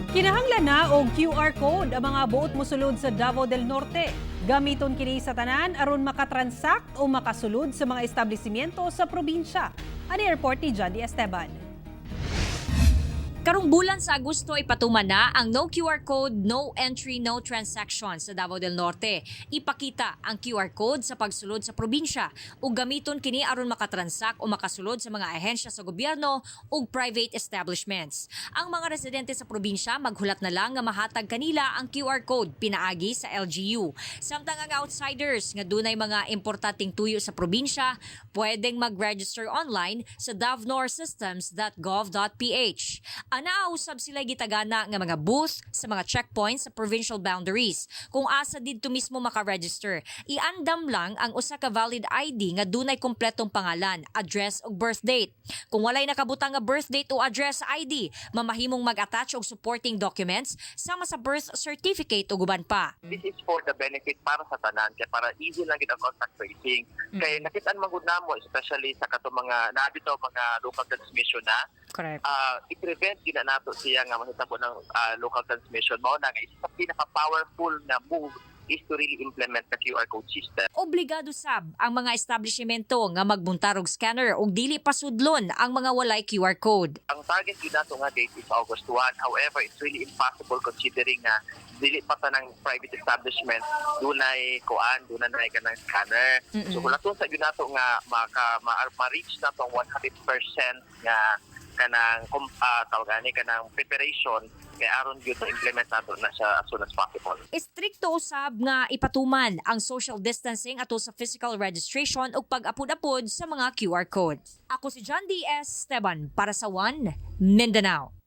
Kinahanglan na og QR code ang mga buot mosulod sa Davao del Norte. Gamiton kini sa tanan aron makatransact o makasulod sa mga establishmento sa probinsya. Ani report ni John D. Esteban. Karong bulan sa Agosto ay patuman na ang No QR Code, No Entry, No Transaction sa Davao del Norte. Ipakita ang QR Code sa pagsulod sa probinsya ug gamiton kini aron makatransact o makasulod sa mga ahensya sa gobyerno ug private establishments. Ang mga residente sa probinsya maghulat na lang nga mahatag kanila ang QR Code pinaagi sa LGU. Samtang ang outsiders nga dunay mga importanteng tuyo sa probinsya, pwedeng mag-register online sa davnorsystems.gov.ph. Anausab sila gitagana nga mga booth sa mga checkpoints sa provincial boundaries. Kung asa didto mismo maka-register, iandam lang ang usa ka valid ID nga dunay kompletong pangalan, address ug birth date. Kung walay nakabutang nga birth date o address sa ID, mamahimong mag-attach og supporting documents sama sa birth certificate ug uban pa. This is for the benefit para sa tanan, kaya para easy lang gid ang contact tracing. Kaya nakitaan magud namo especially sa kato mga nabito mga local transmission na Correct. i-prevent gina nato siya nga mahitabo ng local transmission mao na nga isa sa pinaka-powerful na move is to really implement the QR code system. Obligado sab ang mga establishmento nga magbuntar og scanner ug dili pasudlon ang mga walay QR code. Ang target gid nato nga date is August 1. However, it's really impossible considering na dili pa ng private establishment dunay dunay kanang scanner. So kulaton sa gyud nato nga ma-reach nato ang 100% nga kanang kanang preparation kay aron gyud implement nato na siya as soon as possible. Istrikto usab nga ipatuman ang social distancing ato sa physical registration ug pag-apod-apod sa mga QR code. Ako si John D. Esteban para sa One Mindanao.